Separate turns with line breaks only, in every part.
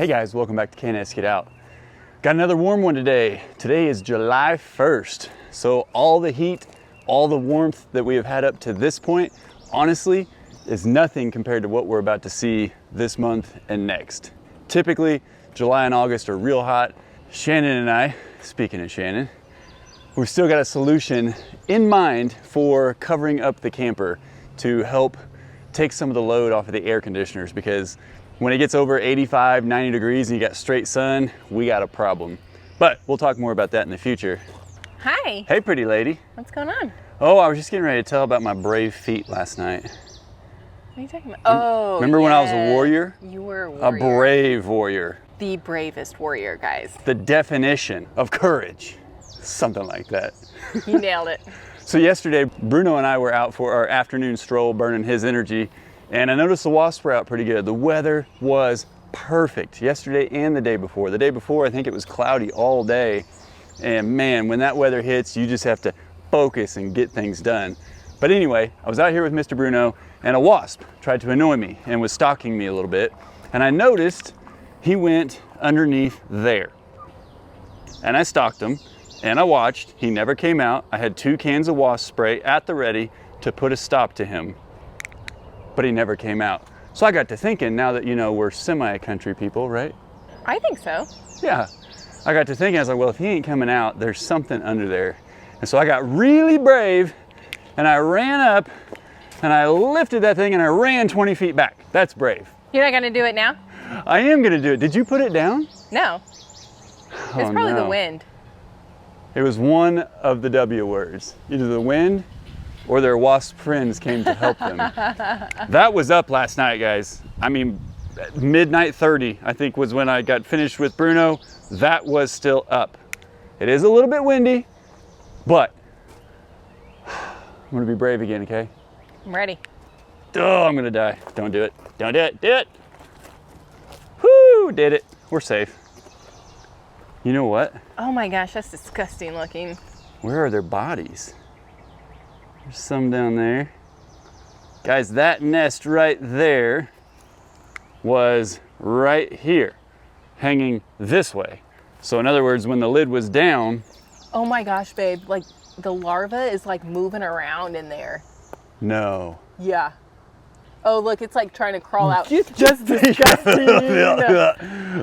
Hey guys, welcome back to K&S Get Out. Got another warm one today. Today is July 1st. So all the heat, all the warmth that we have had up to this point, honestly, is nothing compared to what we're about to see this month and next. Typically, July and August are real hot. Shannon and I, speaking of Shannon, we've still got a solution in mind for covering up the camper to help take some of the load off of the air conditioners, because when it gets over 85, 90 degrees and you got straight sun, we got a problem. But we'll talk more about that in the future.
Hi.
Hey, pretty lady.
What's going on?
Oh, I was just getting ready to tell about my brave feat last night.
What are you talking about? Oh,
remember when I was a warrior?
You were a warrior.
A brave warrior.
The bravest warrior, guys.
The definition of courage. Something like that.
You nailed it.
So yesterday, Bruno and I were out for our afternoon stroll, burning his energy, and I noticed the wasps were out pretty good. The weather was perfect yesterday and the day before. The day before, I think it was cloudy all day. And man, when that weather hits, you just have to focus and get things done. But anyway, I was out here with Mr. Bruno, and a wasp tried to annoy me and was stalking me a little bit. And I noticed he went underneath there. And I stalked him, and I watched. He never came out. I had 2 cans of wasp spray at the ready to put a stop to him, but he never came out. So I got to thinking, now that, you know, we're semi-country people, right?
I think so.
Yeah. I got to thinking, I was like, well, if he ain't coming out, there's something under there. And so I got really brave, and I ran up, and I lifted that thing, and I ran 20 feet back. That's brave.
You're not gonna do it now?
I am gonna do it. Did you put it down?
No. It's probably the wind.
It was one of the W words. Either the wind or their wasp friends came to help them. That was up last night, guys. I mean, midnight 30, I think, was when I got finished with Bruno. That was still up. It is a little bit windy, but I'm gonna be brave again, okay?
I'm ready.
Oh, I'm gonna die. Don't do it. Don't do it. Do it. Whoo, did it. We're safe. You know what?
Oh my gosh, that's disgusting looking.
Where are their bodies? There's some down there. Guys, that nest right there was right here, hanging this way. So in other words, when the lid was down.
Oh my gosh, babe, like the larva is like moving around in there.
No.
Yeah. Oh, look, it's like trying to crawl out.
Just disgusting.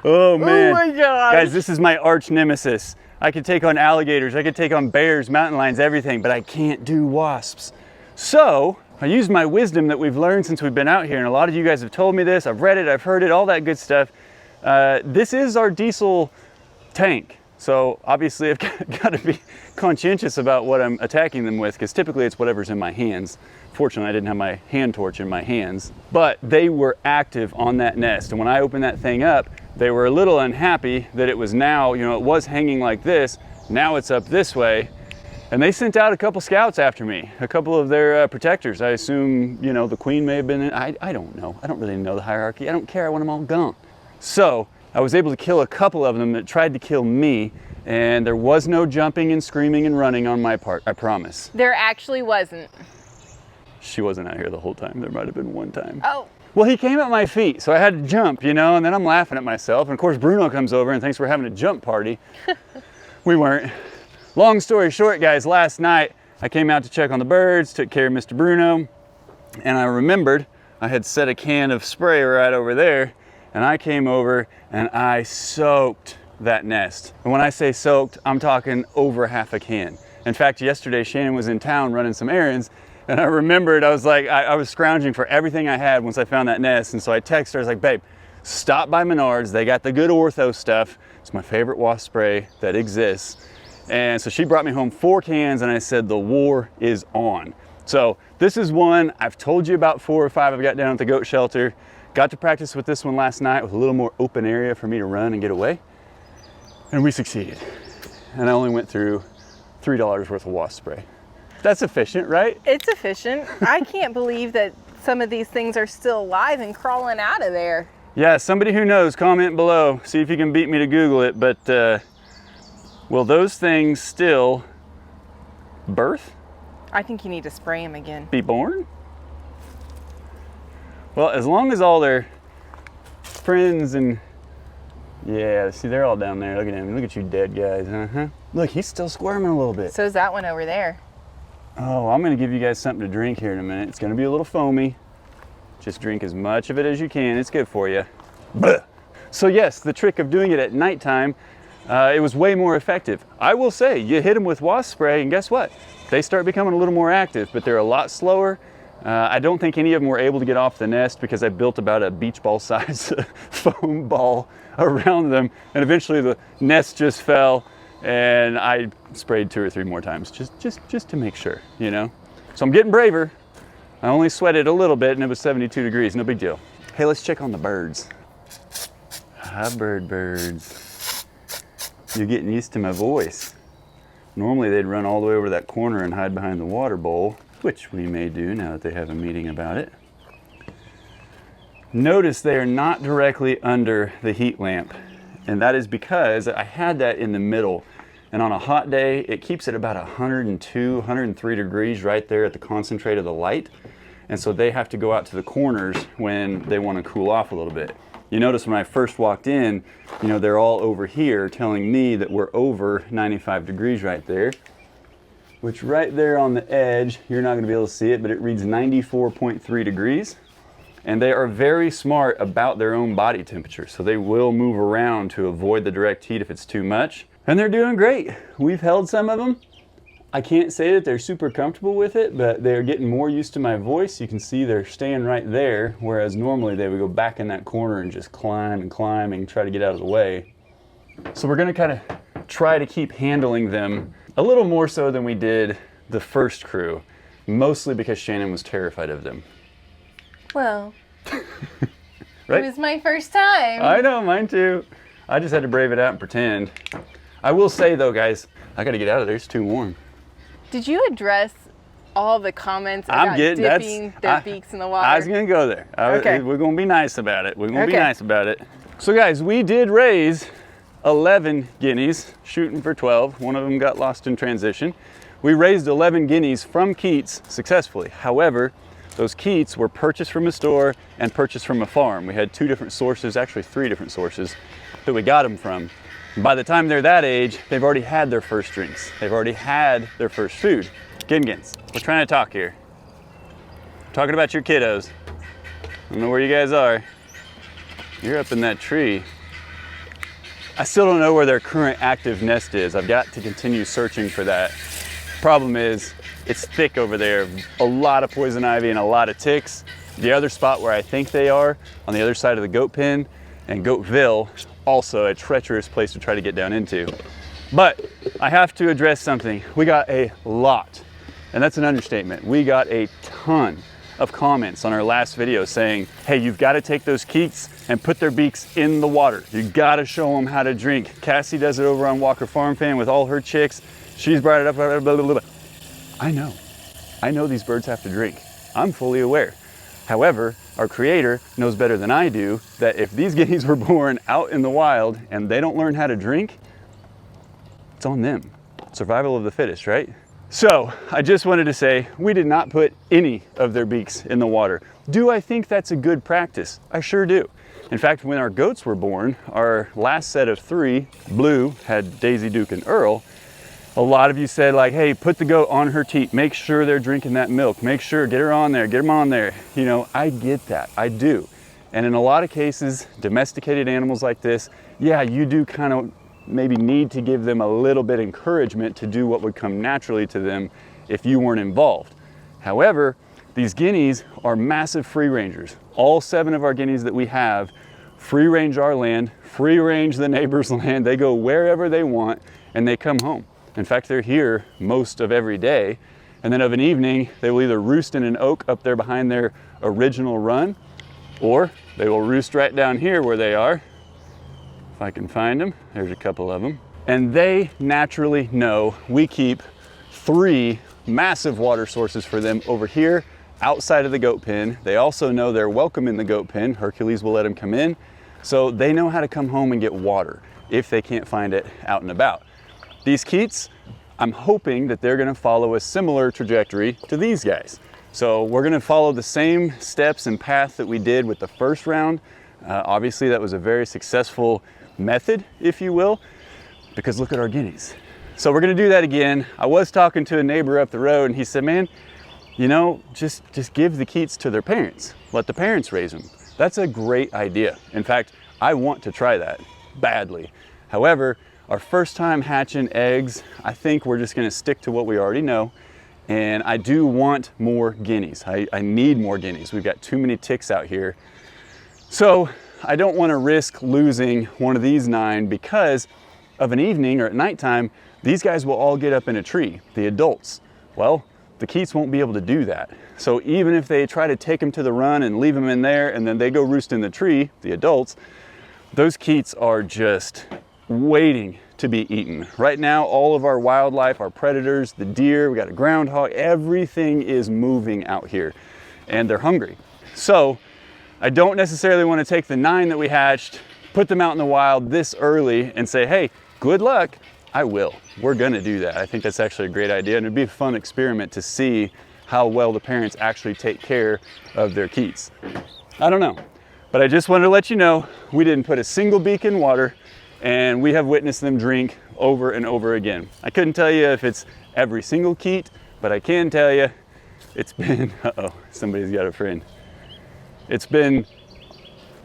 Oh man.
Oh my God.
Guys, this is my arch nemesis. I could take on alligators, I could take on bears, mountain lions, everything, but I can't do wasps. So I used my wisdom that we've learned since we've been out here, and a lot of you guys have told me this, I've read it, I've heard it, all that good stuff. This is our diesel tank. So obviously I've got to be conscientious about what I'm attacking them with, because typically it's whatever's in my hands. Fortunately, I didn't have my hand torch in my hands, but they were active on that nest. And when I opened that thing up, they were a little unhappy that it was now, you know, it was hanging like this. Now it's up this way. And they sent out a couple scouts after me, a couple of their protectors. I assume, you know, the queen may have been in, I don't know. I don't really know the hierarchy. I don't care. I want them all gone. So I was able to kill a couple of them that tried to kill me. And there was no jumping and screaming and running on my part, I promise.
There actually wasn't.
She wasn't out here the whole time. There might have been one time.
Oh.
Well, he came at my feet, so I had to jump, you know, and then I'm laughing at myself. And of course, Bruno comes over and thinks we're having a jump party. We weren't. Long story short, guys, last night I came out to check on the birds, took care of Mr. Bruno, and I remembered I had set a can of spray right over there, and I came over and I soaked that nest. And when I say soaked, I'm talking over half a can. In fact, yesterday Shannon was in town running some errands, and I remembered, I was like, I was scrounging for everything I had once I found that nest. And so I texted her, I was like, babe, stop by Menards. They got the good ortho stuff. It's my favorite wasp spray that exists. And so she brought me home 4 cans, and I said, the war is on. So this is one, I've told you about 4 or 5 I've got down at the goat shelter. Got to practice with this one last night with a little more open area for me to run and get away. And we succeeded. And I only went through $3 worth of wasp spray. That's efficient, right?
It's efficient. I can't believe that some of these things are still alive and crawling out of there.
Yeah, somebody who knows, comment below. See if you can beat me to Google it. But will those things still birth?
I think you need to spray them again.
Be born? Well, as long as all their friends and Yeah, see, they're all down there. Look at him. Look at you dead guys. Uh-huh. Look, he's still squirming a little bit.
So is that one over there.
Oh, I'm going to give you guys something to drink here in a minute. It's going to be a little foamy. Just drink as much of it as you can. It's good for you. Blech. So yes, the trick of doing it at nighttime, it was way more effective. I will say, you hit them with wasp spray and guess what? They start becoming a little more active, but they're a lot slower. I don't think any of them were able to get off the nest because I built about a beach ball size foam ball around them, and eventually the nest just fell, and I sprayed 2 or 3 more times just to make sure, you know. So I'm getting braver. I only sweated a little bit and it was 72 degrees, no big deal. Hey, let's check on the birds. Hi, birds. You're getting used to my voice. Normally they'd run all the way over that corner and hide behind the water bowl, which we may do now that they have a meeting about it. Notice they are not directly under the heat lamp, and that is because I had that in the middle, and on a hot day it keeps it about 102, 103 degrees right there at the concentrate of the light, and so they have to go out to the corners when they want to cool off a little bit. You notice when I first walked in, you know, they're all over here telling me that we're over 95 degrees right there, which right there on the edge, you're not going to be able to see it, but it reads 94.3 degrees. And they are very smart about their own body temperature, so they will move around to avoid the direct heat if it's too much. And they're doing great. We've held some of them. I can't say that they're super comfortable with it, but they're getting more used to my voice. You can see they're staying right there, whereas normally they would go back in that corner and just climb and climb and try to get out of the way. So we're gonna kind of try to keep handling them a little more so than we did the first crew, mostly because Shannon was terrified of them.
Well,
right?
It was my first time.
I know, mine too. I just had to brave it out and pretend. I will say though, guys, I gotta get out of there, it's too warm.
Did you address all the comments about dipping their beaks in the water?
I was gonna go there.
Okay.
We're gonna be nice about it. We're gonna be nice about it. So guys, we did raise 11 guineas, shooting for 12. One of them got lost in transition. We raised 11 guineas from Keats successfully. However, those Keats were purchased from a store and purchased from a farm. We had 2 different sources, actually 3 different sources that we got them from. By the time they're that age, they've already had their first drinks. They've already had their first food. Gins, we're trying to talk here. We're talking about your kiddos. I don't know where you guys are. You're up in that tree. I still don't know where their current active nest is. I've got to continue searching for that. Problem is, it's thick over there. A lot of poison ivy and a lot of ticks. The other spot where I think they are, on the other side of the goat pen and Goatville, also a treacherous place to try to get down into. But I have to address something. We got a lot, and that's an understatement. We got a ton of comments on our last video saying, hey, you've got to take those Keats and put their beaks in the water. You got to show them how to drink. Cassie does it over on Walker Farm Fan with all her chicks. She's brought it up, blah, blah, blah, blah. I know these birds have to drink. I'm fully aware. However, our creator knows better than I do that if these guineas were born out in the wild and they don't learn how to drink, it's on them. Survival of the fittest, right? So I just wanted to say, we did not put any of their beaks in the water. Do I think that's a good practice? I sure do. In fact, when our goats were born, our last set of 3, Blue had Daisy, Duke, and Earl. A lot of you said like, hey, put the goat on her teat, make sure they're drinking that milk, make sure, get her on there, get them on there. You know, I get that, I do. And in a lot of cases, domesticated animals like this, yeah, you do kind of maybe need to give them a little bit of encouragement to do what would come naturally to them if you weren't involved. However, these guineas are massive free rangers. All 7 of our guineas that we have free range our land, free range the neighbor's land. They go wherever they want and they come home. In fact, they're here most of every day. And then of an evening, they will either roost in an oak up there behind their original run, or they will roost right down here where they are. If I can find them, there's a couple of them. And they naturally know we keep 3 massive water sources for them over here outside of the goat pen. They also know they're welcome in the goat pen. Hercules will let them come in. So they know how to come home and get water if they can't find it out and about. These Keats, I'm hoping that they're gonna follow a similar trajectory to these guys. So we're gonna follow the same steps and path that we did with the first round. Obviously that was a very successful method, if you will, because look at our guineas. So we're gonna do that again. I was talking to a neighbor up the road and he said, man, you know, just give the Keats to their parents. Let the parents raise them. That's a great idea. In fact, I want to try that badly. However, our first time hatching eggs, I think we're just gonna stick to what we already know. And I do want more guineas. I need more guineas. We've got too many ticks out here. So I don't wanna risk losing one of these 9 because of an evening or at nighttime, these guys will all get up in a tree, the adults. Well, the Keats won't be able to do that. So even if they try to take them to the run and leave them in there and then they go roost in the tree, the adults, those Keats are just waiting to be eaten. Right now, all of our wildlife, our predators, the deer, we got a groundhog, everything is moving out here and they're hungry. So I don't necessarily want to take the 9 that we hatched, put them out in the wild this early and say, hey, good luck. I will. We're gonna do that. I think that's actually a great idea and it'd be a fun experiment to see how well the parents actually take care of their Keats. I don't know, but I just wanted to let you know we didn't put a single beak in water and we have witnessed them drink over and over again. I couldn't tell you if it's every single Keat, but I can tell you it's been, uh-oh, somebody's got a friend. It's been,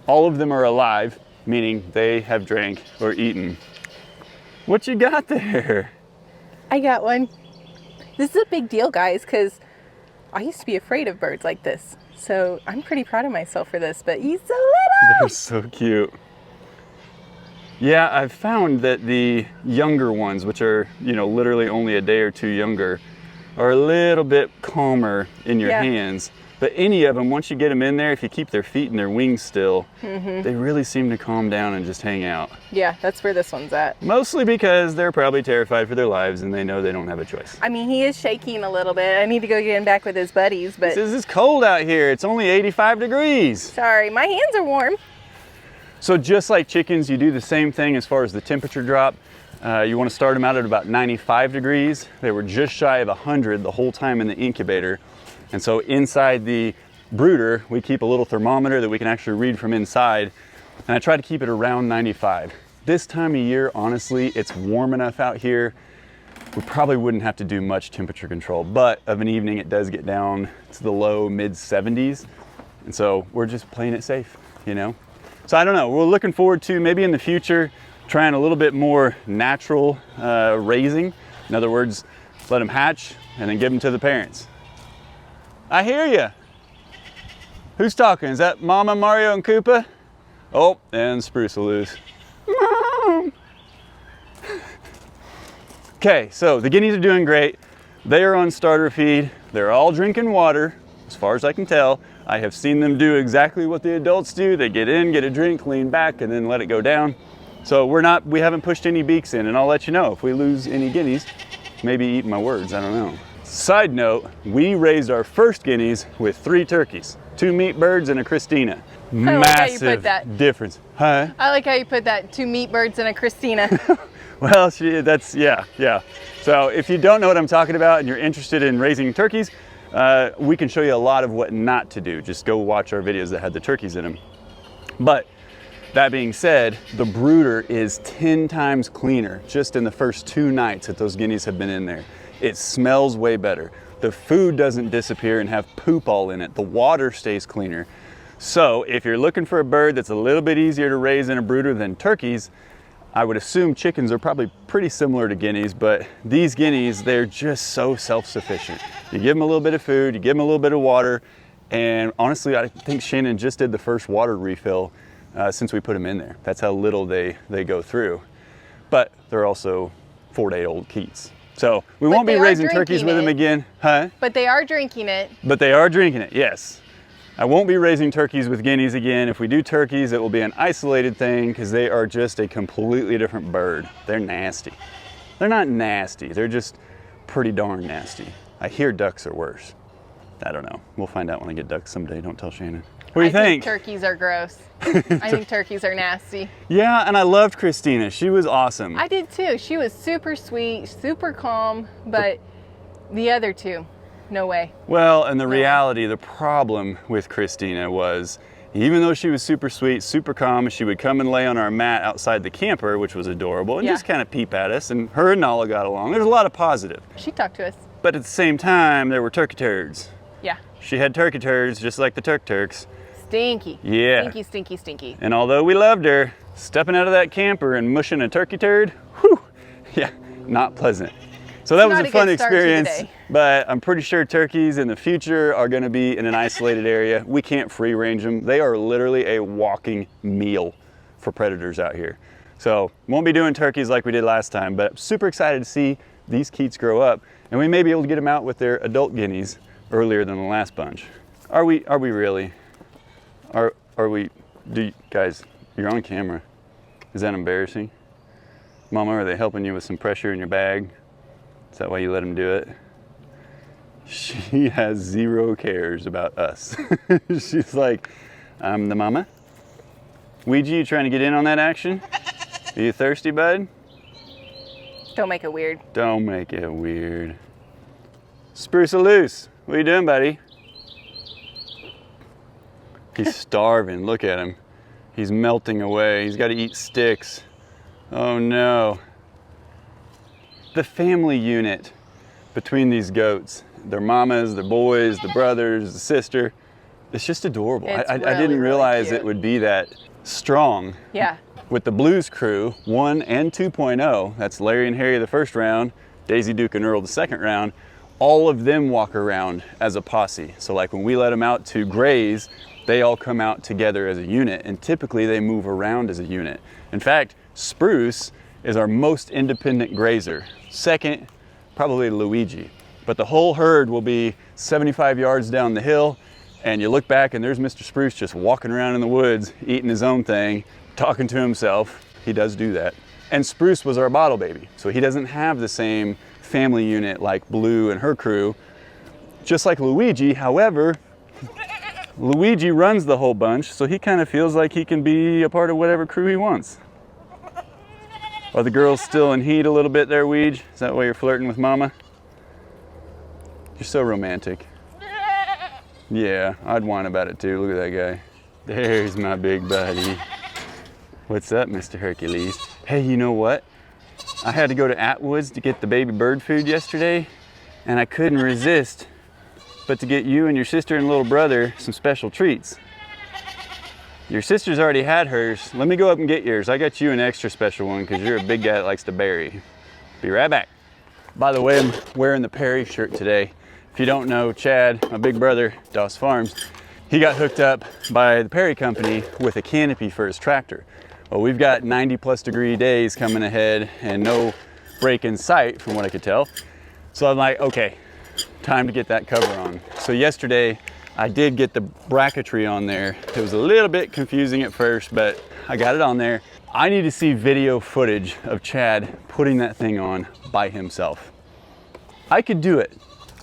all of them are alive, meaning they have drank or eaten. What you got there?
I got one. This is a big deal, guys, because I used to be afraid of birds like this. So I'm pretty proud of myself for this, but he's so little.
They're so cute. Yeah, I've found that the younger ones, which are, you know, literally only a day or 2 younger, are a little bit calmer in your hands. But any of them, once you get them in there, if you keep their feet and their wings still, they really seem to calm down and just hang out. Yeah,
that's where this one's at.
Mostly because they're probably terrified for their lives and they know they don't have a choice.
I mean, he is shaking a little bit. I need to go get him back with his buddies, but...
This is cold out here. It's only 85 degrees.
Sorry, my hands are warm.
So just like chickens, you do the same thing as far as the temperature drop. You want to start them out at about 95 degrees. They were just shy of 100 the whole time in the incubator. And so inside the brooder, we keep a little thermometer that we can actually read from inside. And I try to keep it around 95. This time of year, honestly, it's warm enough out here. We probably wouldn't have to do much temperature control, but of an evening, it does get down to the low mid 70s. And so we're just playing it safe, you know? So I don't know, we're looking forward to maybe in the future, trying a little bit more natural raising. In other words, let them hatch and then give them to the parents. I hear you. Who's talking? Is that Mama, Mario, and Koopa? Oh, and Spruce will lose. Mom! Okay, so the guineas are doing great. They are on starter feed. They're all drinking water, as far as I can tell. I have seen them do exactly what the adults do. They get in, get a drink, lean back, and then let it go down. So we haven't pushed any beaks in, and I'll let you know if we lose any guineas. Maybe eat my words, I don't know. Side note, we raised our first guineas with 3 turkeys, 2 meat birds and a Christina.
I like how you put that.
Difference. Huh?
I like how you put that, 2 meat birds and a Christina.
Well, yeah. So if you don't know what I'm talking about and you're interested in raising turkeys, we can show you a lot of what not to do. Just go watch our videos that had the turkeys in them. But that being said, the brooder is 10 times cleaner just in the first 2 nights that those guineas have been in there. It smells way better. The food doesn't disappear and have poop all in it. The water stays cleaner. So if you're looking for a bird that's a little bit easier to raise in a brooder than turkeys, I would assume chickens are probably pretty similar to guineas, but these guineas, they're just so self-sufficient. You give them a little bit of food, you give them a little bit of water, and honestly, I think Shannon just did the first water refill since we put them in there. That's how little they go through. But they're also 4-day-old Keats. So we won't be raising turkeys with them again, huh?
But they are drinking it.
But they are drinking it, yes. I won't be raising turkeys with guineas again. If we do turkeys, it will be an isolated thing because they are just a completely different bird. They're nasty. They're not nasty, they're just pretty darn nasty. I hear ducks are worse. I don't know. We'll find out when I get ducks someday. Don't tell Shannon. What do you think?
I think turkeys are gross. I think turkeys are nasty.
Yeah, and I loved Christina. She was awesome.
I did too. She was super sweet, super calm, but the other 2, no way.
Well, and the reality, the problem with Christina was Even though she was super sweet, super calm, she would come and lay on our mat outside the camper, which was adorable, and
Yeah.
just kind of peep at us, and her and Nala got along. There's a lot of positive.
She talked to us.
But at the same time, there were turkey turds.
Yeah.
She had turkey turds just like the Turks.
Stinky.
Yeah.
Stinky, stinky, stinky.
And although we loved her, stepping out of that camper and mushing a turkey turd, whew, yeah, not pleasant. So that was
Not
a
a
fun
good start to the
experience,
day.
but I'm pretty sure turkeys in the future are gonna be in an isolated area. We can't free range them. They are literally a walking meal for predators out here. So won't be doing turkeys like we did last time, but I'm super excited to see these keats grow up, and we may be able to get them out with their adult guineas earlier than the last bunch. Are we really? Are we, guys, you're on camera. Is that embarrassing? Mama, are they helping you with some pressure in your bag? Is that why you let them do it? She has zero cares about us. She's like, I'm the mama. Ouija, you trying to get in on that action? Are you thirsty, bud?
Don't make it weird.
Don't make it weird. Spruce loose. What are you doing, buddy? He's starving. Look at him. He's melting away. He's got to eat sticks. Oh no. The family unit between these goats, their mamas, their boys, the brothers, the sister, it's just adorable.
It's
I
really,
didn't realize
really
it would be that strong.
Yeah.
With the Blues Crew 1 and 2.0, that's Larry and Harry the first round, Daisy, Duke, and Earl the second round, all of them walk around as a posse. So like when we let them out to graze, they all come out together as a unit, and typically they move around as a unit. In fact, Spruce is our most independent grazer. Second, probably Luigi. But the whole herd will be 75 yards down the hill, and you look back and there's Mr. Spruce just walking around in the woods, eating his own thing, talking to himself. He does do that. And Spruce was our bottle baby, so he doesn't have the same family unit like Blue and her crew. Just like Luigi, however, Luigi runs the whole bunch, so he kind of feels like he can be a part of whatever crew he wants. Are the girls still in heat a little bit there, Ouija? Is that why you're flirting with Mama? You're so romantic. Yeah, I'd whine about it too. Look at that guy. There's my big buddy. What's up, Mr. Hercules? Hey, you know what? I had to go to Atwood's to get the baby bird food yesterday, and I couldn't resist but to get you and your sister and little brother some special treats. Your sister's already had hers. Let me go up and get yours. I got you an extra special one because you're a big guy that likes to berry. Be right back. By the way, I'm wearing the Perry shirt today. If you don't know, Chad, my big brother, Doss Farms, he got hooked up by the Perry company with a canopy for his tractor. Well, we've got 90+ degree days coming ahead and no break in sight from what I could tell. So I'm like, okay, time to get that cover on. So yesterday, I did get the bracketry on there. It was a little bit confusing at first, but I got it on there. I need to see video footage of Chad putting that thing on by himself. I could do it.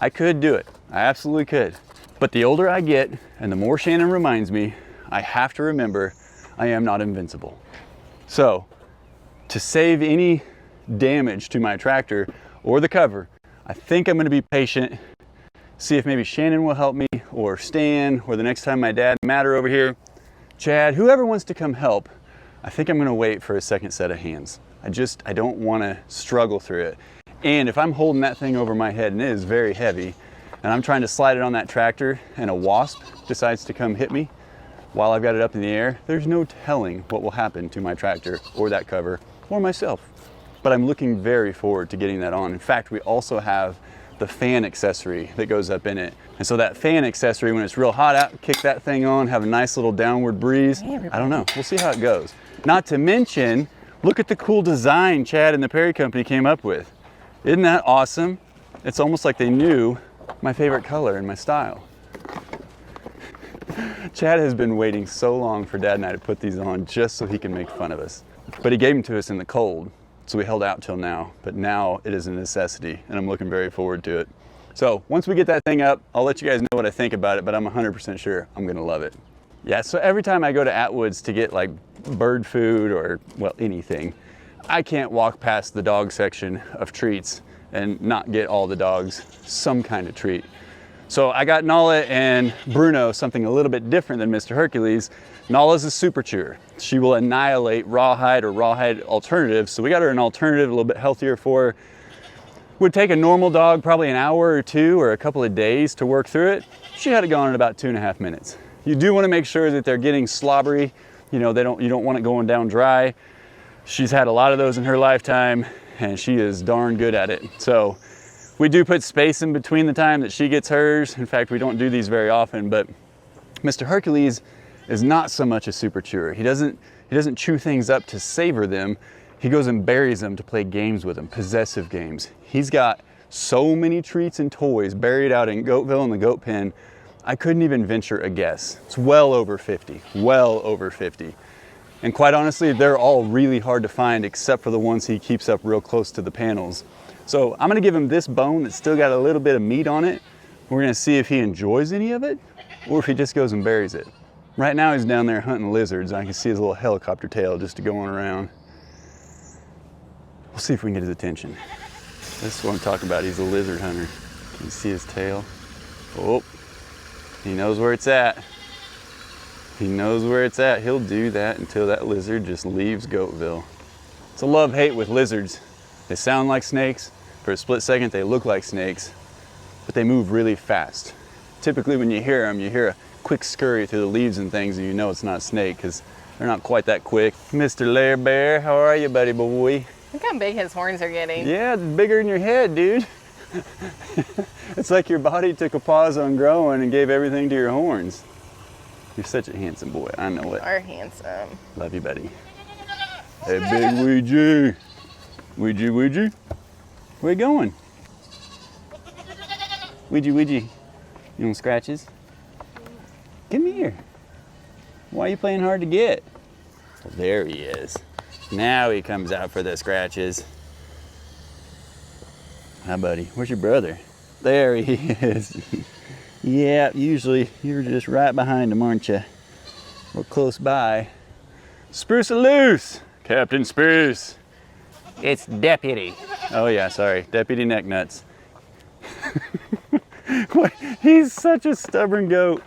I could do it. I absolutely could. But the older I get, and the more Shannon reminds me, I have to remember I am not invincible. So, to save any damage to my tractor or the cover, I think I'm gonna be patient, see if maybe Shannon will help me, or Stan, or the next time my dad and Matt are over here, Chad, whoever wants to come help. I think I'm gonna wait for a second set of hands. I don't wanna struggle through it. And if I'm holding that thing over my head and it is very heavy, and I'm trying to slide it on that tractor and a wasp decides to come hit me while I've got it up in the air, there's no telling what will happen to my tractor or that cover or myself. But I'm looking very forward to getting that on. In fact, we also have the fan accessory that goes up in it. And so that fan accessory, when it's real hot out, kick that thing on, have a nice little downward breeze. I don't know, we'll see how it goes. Not to mention, look at the cool design Chad and the Perry Company came up with. Isn't that awesome? It's almost like they knew my favorite color and my style. Chad has been waiting so long for Dad and I to put these on just so he can make fun of us. But he gave them to us in the cold, so we held out till now. But now it is a necessity, and I'm looking very forward to it. So once we get that thing up, I'll let you guys know what I think about it, but I'm 100% sure I'm gonna love it. Yeah, so every time I go to Atwood's to get like bird food or, well, anything, I can't walk past the dog section of treats and not get all the dogs some kind of treat. So I got Nala and Bruno something a little bit different than Mr. Hercules. Nala's a super chewer. She will annihilate rawhide or rawhide alternatives. So we got her an alternative, a little bit healthier for her. Would take a normal dog probably an hour or two or a couple of days to work through it. She had it gone in about 2.5 minutes. You do want to make sure that they're getting slobbery. You know, you don't want it going down dry. She's had a lot of those in her lifetime and she is darn good at it. So we do put space in between the time that she gets hers. In fact, we don't do these very often, but Mr. Hercules is not so much a super chewer. He doesn't chew things up to savor them. He goes and buries them to play games with them, possessive games. He's got so many treats and toys buried out in Goatville in the goat pen, I couldn't even venture a guess. It's well over 50, well over 50. And quite honestly, they're all really hard to find except for the ones he keeps up real close to the panels. So I'm gonna give him this bone that's still got a little bit of meat on it. We're gonna see if he enjoys any of it or if he just goes and buries it. Right now he's down there hunting lizards. I can see his little helicopter tail just going around. We'll see if we can get his attention. This is what I'm talking about. He's a lizard hunter. Can you see his tail? Oh, he knows where it's at. He knows where it's at. He'll do that until that lizard just leaves Goatville. It's a love-hate with lizards. They sound like snakes. For a split second, they look like snakes, but they move really fast. Typically, when you hear them, you hear a quick scurry through the leaves and things, and you know it's not a snake because they're not quite that quick. Mr. Lair Bear, how are you, buddy boy?
Look how big his horns are getting.
Yeah, it's bigger than your head, dude. It's like your body took a pause on growing and gave everything to your horns. You're such a handsome boy, I know it.
Are handsome.
Love you, buddy. Hey, big Ouija. Ouija, Ouija. Where you going? Ouija, Ouija. You want scratches? Come here. Why are you playing hard to get? Well, there he is. Now he comes out for the scratches. Hi, buddy. Where's your brother? There he is. Yeah, usually you're just right behind him, aren't you? We're close by. Spruce loose, Captain Spruce. It's Deputy. Oh yeah, sorry, Deputy Necknuts. He's such a stubborn goat.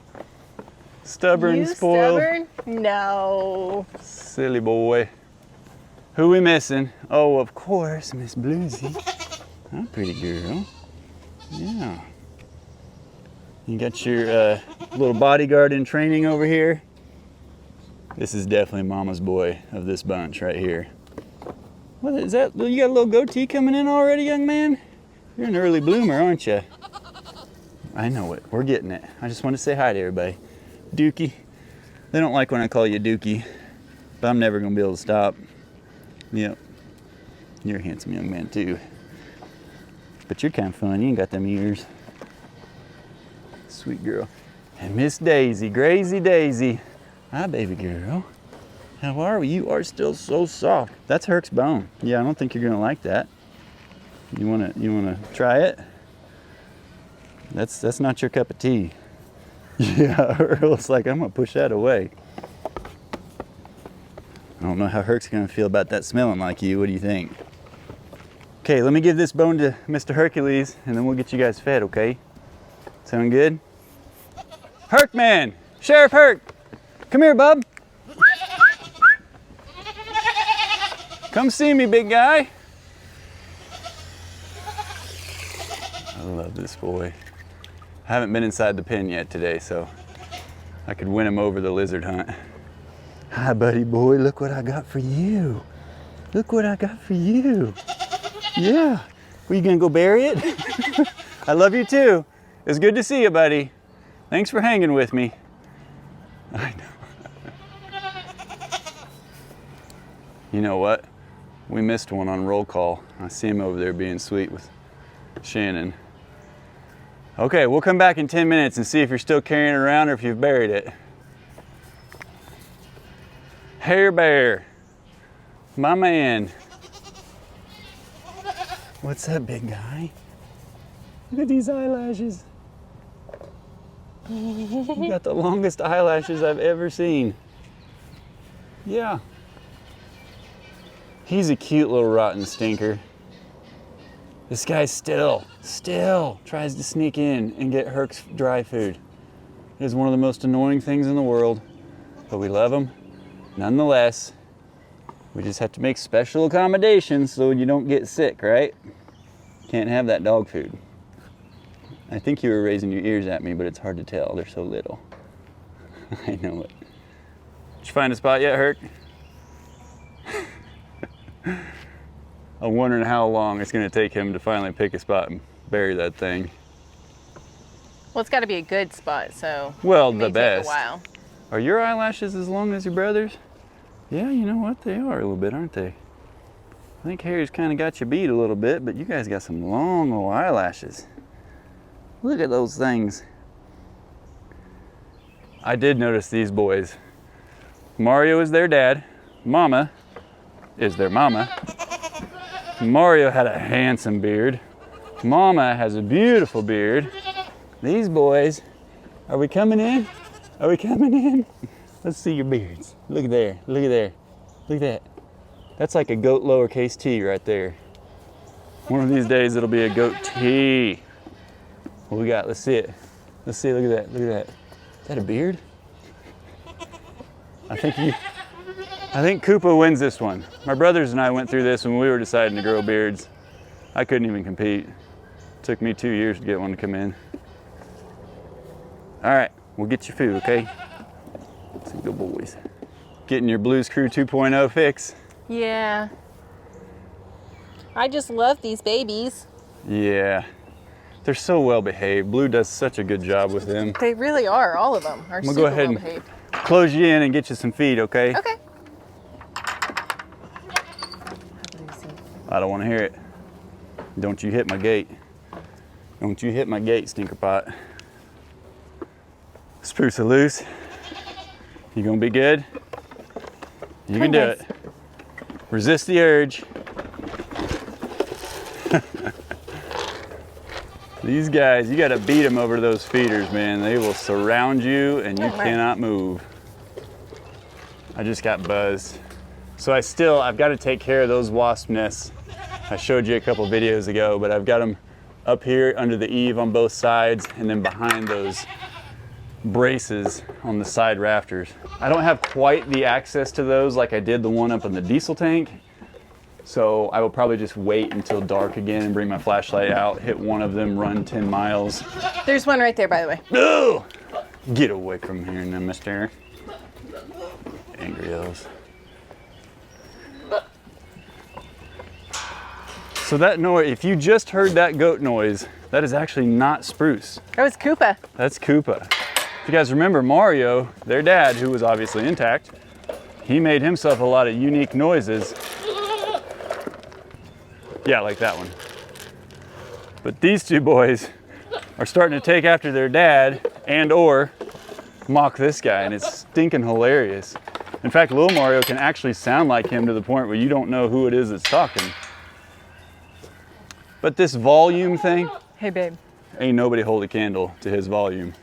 Stubborn,
You
spoiled.
stubborn? No.
Silly boy. Who we missing? Oh, of course, Miss Bluesy. Hi, pretty girl. Yeah. You got your little bodyguard in training over here. This is definitely mama's boy of this bunch right here. What is that? You got a little goatee coming in already, young man? You're an early bloomer, aren't you? I know it. We're getting it. I just want to say hi to everybody. Dookie. They don't like when I call you Dookie, but I'm never going to be able to stop. Yep. You're a handsome young man, too. But you're kind of fun. You ain't got them ears. Sweet girl. And Miss Daisy, Grazy Daisy. Hi, baby girl. How are we? You are still so soft. That's Herc's bone. Yeah, I don't think you're gonna like that. You wanna try it? That's not your cup of tea. Yeah, Earl's like, I'm gonna push that away. I don't know how Herc's gonna feel about that smelling like you. What do you think? Okay, let me give this bone to Mr. Hercules and then we'll get you guys fed, okay? Sound good? Herc man! Sheriff Herc! Come here, bub. Come see me, big guy. I love this boy. I haven't been inside the pen yet today, so I could win him over the lizard hunt. Hi, buddy boy. Look what I got for you. Look what I got for you. Yeah. Were you gonna go bury it? I love you too. It's good to see you, buddy. Thanks for hanging with me. I know. You know what? We missed one on roll call. I see him over there being sweet with Shannon. Okay, we'll come back in 10 minutes and see if you're still carrying it around or if you've buried it. Hair Bear, my man. What's up, big guy? Look at these eyelashes. You got the longest eyelashes I've ever seen. Yeah. He's a cute little rotten stinker. This guy still tries to sneak in and get Herc's dry food. It is one of the most annoying things in the world, but we love him nonetheless. We just have to make special accommodations so you don't get sick, right? Can't have that dog food. I think you were raising your ears at me, but it's hard to tell. They're so little. I know it. Did you find a spot yet, Herc? I'm wondering how long it's going to take him to finally pick a spot and bury that thing.
Well, it's got to be a good spot, so
Well,
it may
the
take
best.
a while.
Are your eyelashes as long as your brother's? Yeah, you know what? They are a little bit, aren't they? I think Harry's kind of got you beat a little bit, but you guys got some long old eyelashes. Look at those things. I did notice these boys. Mario is their dad. Mama is their mama. Mario had a handsome beard. Mama has a beautiful beard. These boys, are we coming in? Are we coming in? Let's see your beards. Look there, look at there. Look at that. That's like a goat lowercase t right there. One of these days it'll be a goat T. What we got? Let's see it. Let's see, look at that, look at that. Is that a beard? I think Koopa wins this one. My brothers and I went through this when we were deciding to grow beards. I couldn't even compete. It took me 2 years to get one to come in. All right, we'll get you food, okay? Some good boys. Getting your Blues Crew 2.0 fix.
Yeah. I just love these babies.
Yeah, they're so well behaved. Blue does such a good job with them.
They really are. All of them are
I'm gonna
super
go ahead
well
and
behaved.
close you in and get you some feed, okay?
Okay.
I don't want to hear it. Don't you hit my gate. Don't you hit my gate, stinker pot. Spruce it loose. You gonna be good? You can do it. Resist the urge. These guys, you gotta beat them over those feeders, man. They will surround you and you cannot move. I just got buzzed. So I've got to take care of those wasp nests. I showed you a couple videos ago, but I've got them up here under the eave on both sides and then behind those braces on the side rafters. I don't have quite the access to those like I did the one up in the diesel tank. So I will probably just wait until dark again and bring my flashlight out, hit one of them, run 10 miles.
There's one right there, by the way.
No! Get away from here now, mister. Angry elves. So that noise, if you just heard that goat noise, that is actually not spruce.
That was Koopa.
That's Koopa. If you guys remember Mario, their dad, who was obviously intact, he made himself a lot of unique noises. Yeah, like that one. But these two boys are starting to take after their dad and or mock this guy, and it's stinking hilarious. In fact, little Mario can actually sound like him to the point where you don't know who it is that's talking. But this volume thing,
Hey, babe.
ain't nobody hold a candle to his volume.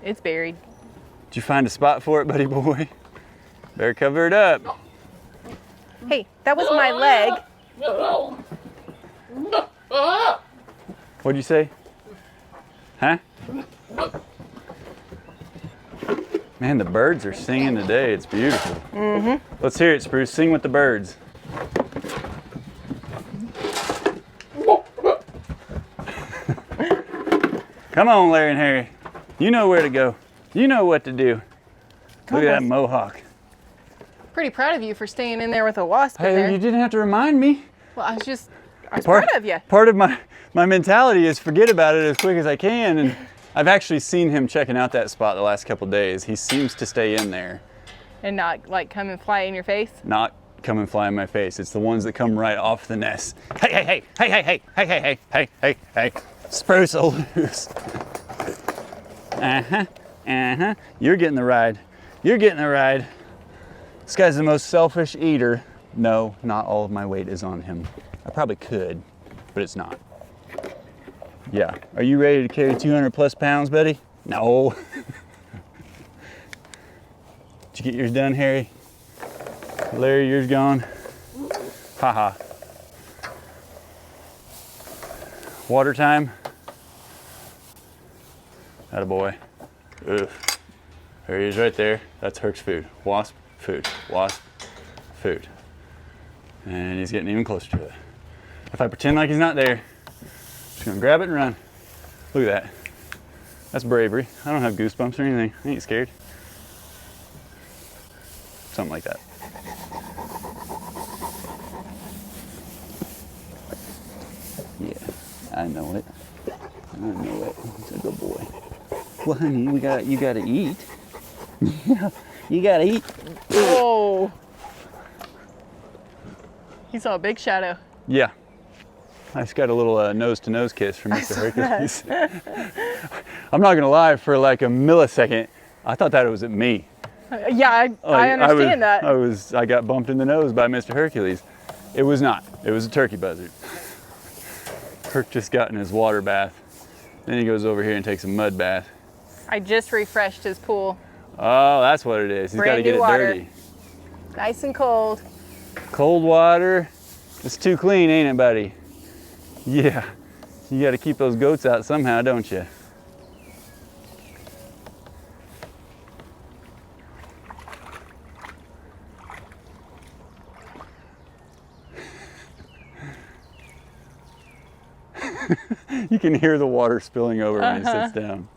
It's buried.
Did you find a spot for it, buddy boy? Better cover it up.
Hey, that was my leg.
What'd you say? Huh? Man, the birds are singing today. It's beautiful. Mm-hmm. Let's hear it, Spruce. Sing with the birds. Come on, Larry and Harry. You know where to go. You know what to do. Look at that Mohawk.
Pretty proud of you for staying in there with a wasp in
Hey,
there.
you didn't have to remind me.
Well, I was proud of you.
Part of my mentality is forget about it as quick as I can. And I've actually seen him checking out that spot the last couple days. He seems to stay in there.
And not like come and fly in your face?
Not come and fly in my face. It's the ones that come right off the nest. Hey, hey, hey, hey, hey, hey, hey, hey, hey, hey, hey, hey. Spruce will loose. Uh-huh, uh-huh. You're getting the ride. You're getting the ride. This guy's the most selfish eater. No, not all of my weight is on him. I probably could, but it's not. Yeah. Are you ready to carry 200 plus pounds, buddy? No. Did you get yours done, Harry? Larry, yours gone? Haha. Water time. Attaboy. Ugh. There he is right there. That's Herc's food. Wasp, food. Wasp, food. And he's getting even closer to it. If I pretend like he's not there, I'm just gonna grab it and run. Look at that. That's bravery. I don't have goosebumps or anything. I ain't scared. Something like that. Yeah, I know it. I know it. It's a good boy. Well, honey, you gotta eat. Yeah, you gotta eat.
Oh. He saw a big shadow.
Yeah. I just got a little nose-to-nose kiss from Mr. Hercules. I'm not gonna lie, for like a millisecond, I thought that it was at me.
Yeah, I understand that.
I got bumped in the nose by Mr. Hercules. It was not. It was a turkey buzzard. Herc just got in his water bath. Then he goes over here and takes a mud bath.
I just refreshed his pool.
Oh, that's what it is. He's got to get it dirty.
Nice and cold.
Cold water. It's too clean, ain't it, buddy? Yeah. You got to keep those goats out somehow, don't you? You can hear the water spilling over when he sits down.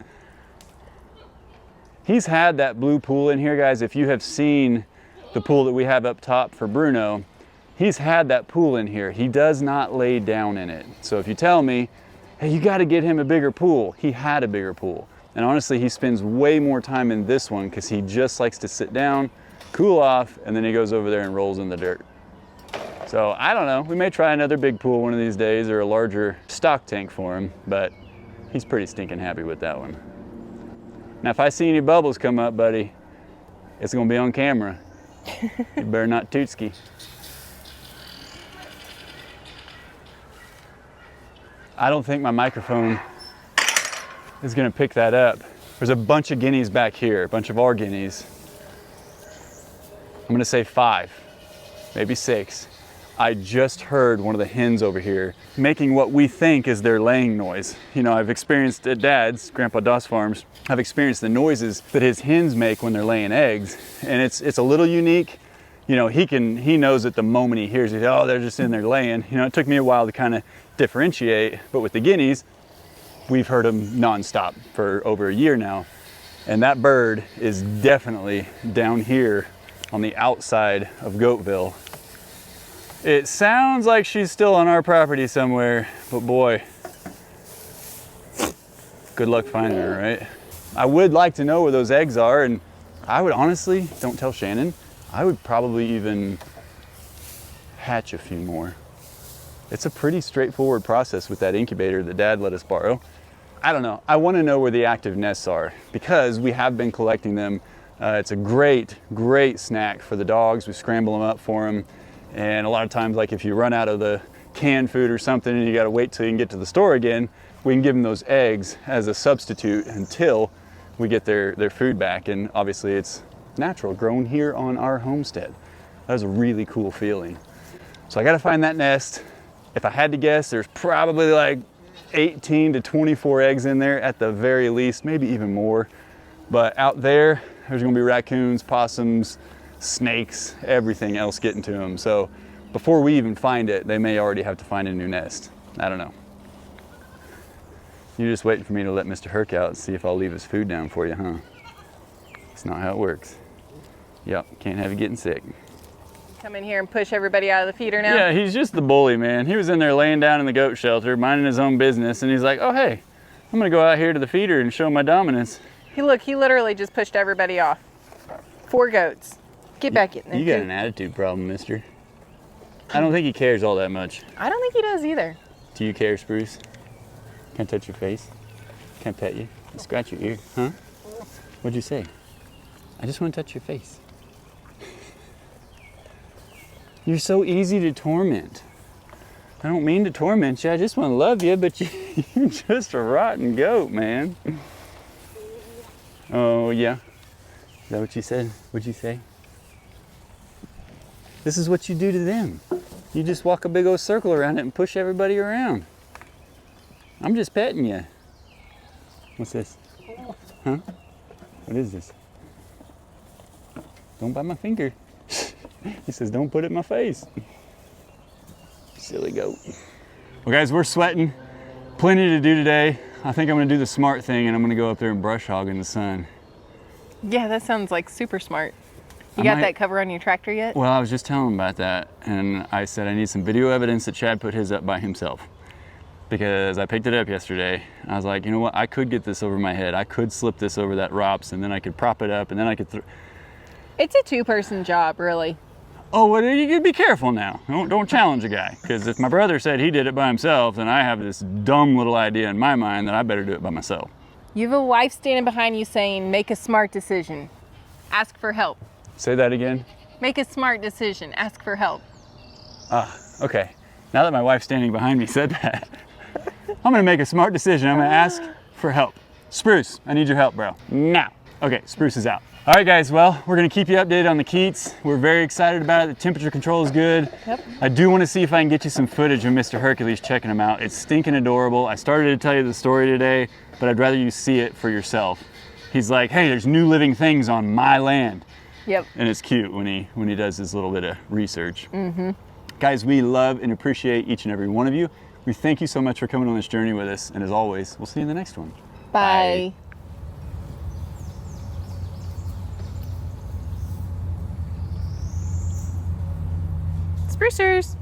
He's had that blue pool in here, guys. If you have seen the pool that we have up top for Bruno, he's had that pool in here. He does not lay down in it. So if you tell me, hey, you got to get him a bigger pool, he had a bigger pool. And honestly, he spends way more time in this one because he just likes to sit down, cool off, and then he goes over there and rolls in the dirt. So I don't know, we may try another big pool one of these days or a larger stock tank for him, but he's pretty stinking happy with that one. Now if I see any bubbles come up, buddy, it's gonna be on camera. You better not tootski. I don't think my microphone is gonna pick that up. There's a bunch of guineas back here, a bunch of our guineas. I'm gonna say 5, maybe 6. I just heard one of the hens over here making what we think is their laying noise. You know, I've experienced at Dad's, Grandpa Doss Farms, I've experienced the noises that his hens make when they're laying eggs. And it's a little unique. You know, he knows it the moment he hears it, oh, they're just in there laying. You know, it took me a while to kind of differentiate, but with the guineas, we've heard them nonstop for over a year now. And that bird is definitely down here on the outside of Goatville. It sounds like she's still on our property somewhere, but boy, good luck finding her, right? I would like to know where those eggs are, and I would honestly, don't tell Shannon, I would probably even hatch a few more. It's a pretty straightforward process with that incubator that Dad let us borrow. I don't know, I want to know where the active nests are because we have been collecting them. It's a great, great snack for the dogs. We scramble them up for them. And a lot of times, like if you run out of the canned food or something and you got to wait till you can get to the store again, we can give them those eggs as a substitute until we get their food back. And obviously it's natural, grown here on our homestead. That was a really cool feeling. So I got to find that nest. If I had to guess, there's probably like 18 to 24 eggs in there at the very least, maybe even more. But out there, there's gonna be raccoons, possums, snakes, everything else getting to them. So before we even find it, they may already have to find a new nest. I don't know. You're just waiting for me to let Mr. Herc out and see if I'll leave his food down for you, huh? It's not how it works. Yep, can't have you getting sick.
Come in here and push everybody out of the feeder now?
Yeah, he's just the bully, man. He was in there laying down in the goat shelter, minding his own business, and he's like, oh, hey, I'm gonna go out here to the feeder and show my dominance.
Hey, look, he literally just pushed everybody off. 4 goats. Get back in there.
You got an attitude problem, mister. I don't think he cares all that much.
I don't think he does either.
Do you care, Spruce? Can I touch your face? Can I pet you? Scratch your ear, huh? What'd you say? I just want to touch your face. You're so easy to torment. I don't mean to torment you, I just want to love you, but you're just a rotten goat, man. Oh, yeah? Is that what you said? What'd you say? This is what you do to them. You just walk a big old circle around it and push everybody around. I'm just petting you. What's this? Huh? What is this? Don't bite my finger. He says, don't put it in my face. Silly goat. Well guys, we're sweating. Plenty to do today. I think I'm gonna do the smart thing and I'm gonna go up there and brush hog in the sun.
Yeah, that sounds like super smart. You got that cover on your tractor yet?
Well, I was just telling him about that, and I said I need some video evidence that Chad put his up by himself. Because I picked it up yesterday. I was like, you know what, I could get this over my head. I could slip this over that ROPS, and then I could prop it up, and then I could
It's a two-person job, really.
Oh, well, you could be careful now. Don't challenge a guy. Because if my brother said he did it by himself, then I have this dumb little idea in my mind that I better do it by myself.
You have a wife standing behind you saying, make a smart decision. Ask for help.
Say that again.
Make a smart decision. Ask for help.
Ah, okay. Now that my wife standing behind me said that, I'm gonna make a smart decision. I'm gonna ask for help. Spruce, I need your help, bro. Now. Okay, Spruce is out. All right, guys, well, we're gonna keep you updated on the Keats. We're very excited about it. The temperature control is good.
Yep.
I do wanna see if I can get you some footage of Mr. Hercules checking him out. It's stinking adorable. I started to tell you the story today, but I'd rather you see it for yourself. He's like, hey, there's new living things on my land.
Yep.
And it's cute when he does his little bit of research. Mm-hmm. Guys, we love and appreciate each and every one of you. We thank you so much for coming on this journey with us. And as always, we'll see you in the next one.
Bye. Sprucers.